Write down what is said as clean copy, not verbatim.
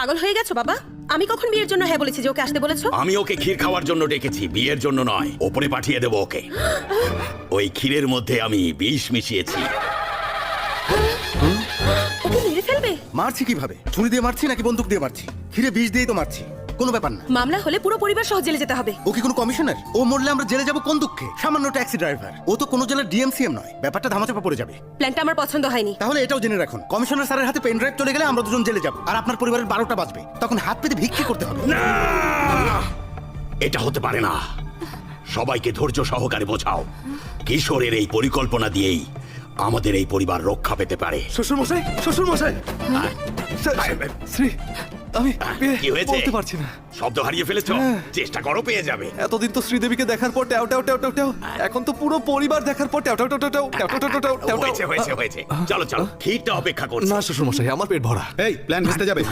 পাগল হয়ে গেছো বাবা? আমি কখন বিয়ের জন্য হ্যাঁ বলেছি যে ওকে আসতে বলেছো? আমি ওকে ক্ষীর খাওয়ার জন্য ডেকেছি, বিয়ের জন্য নয়। ওপরে পাঠিয়ে দেবো ওকে। ওই ক্ষীরের মধ্যে আমি বিষ মিশিয়েছি। ওকে মেরে ফেলবে? মারছি কিভাবে? ছুরি দিয়ে মারছি নাকি বন্দুক দিয়ে মারছি? ক্ষীরে বিষ দিয়েই তো মারছি, কোনো ব্যাপার না। মামলা হলে পুরো পরিবার সহ জেলে যেতে হবে। ও কি কোনো কমিশনার? ও মরলে আমরা জেলে যাব কোন দুঃখে? সামান্য ট্যাক্সি ড্রাইভার। ও তো কোনো জেলার ডিএমসিএম নয়, ব্যাপারটা ধামাচাপা পড়ে যাবে। প্ল্যানটা আমার পছন্দ হয়নি। তাহলে এটাও জেনে রাখুন, কমিশনার স্যারের হাতে পেন ড্রাইভ চলে গেলে আমরা দুজন জেলে যাব, আর আপনার পরিবারের 12টা বাজবে। তখন হাত পেতে ভিক্ষে করতে হবে। না, এটা হতে পারে না। সবাইকে ধৈর্য সহকারে বোঝাও। কিশোরের এই পরিকল্পনা দিয়েই আমাদের এই পরিবার রক্ষা পেতে পারে। শ্বশুর মশাই, শ্বশুর মশাই, শ্রী, আমি কি হয়েছে? বলতে পারছি না। শব্দ হারিয়ে ফেলেছো? চেষ্টা করো, পেয়ে যাবে। এতদিন তো শ্রীদেবীকে দেখার পর ট্যাও ট্যাও ট্যাও ট্যাও ট্যাও, এখন তো পুরো পরিবার দেখার পর ট্যাও ট্যাও ট্যাও ট্যাও ট্যাও ট্যাও ট্যাও ট্যাও ট্যাও হয়েছে হয়েছে হয়েছে, চলো চলো, ক্ষীরটা অপেক্ষা করছি। না শ্বশুর মশাই, আমার পেট ভরা। এই প্ল্যান ভেস্তে যাবে।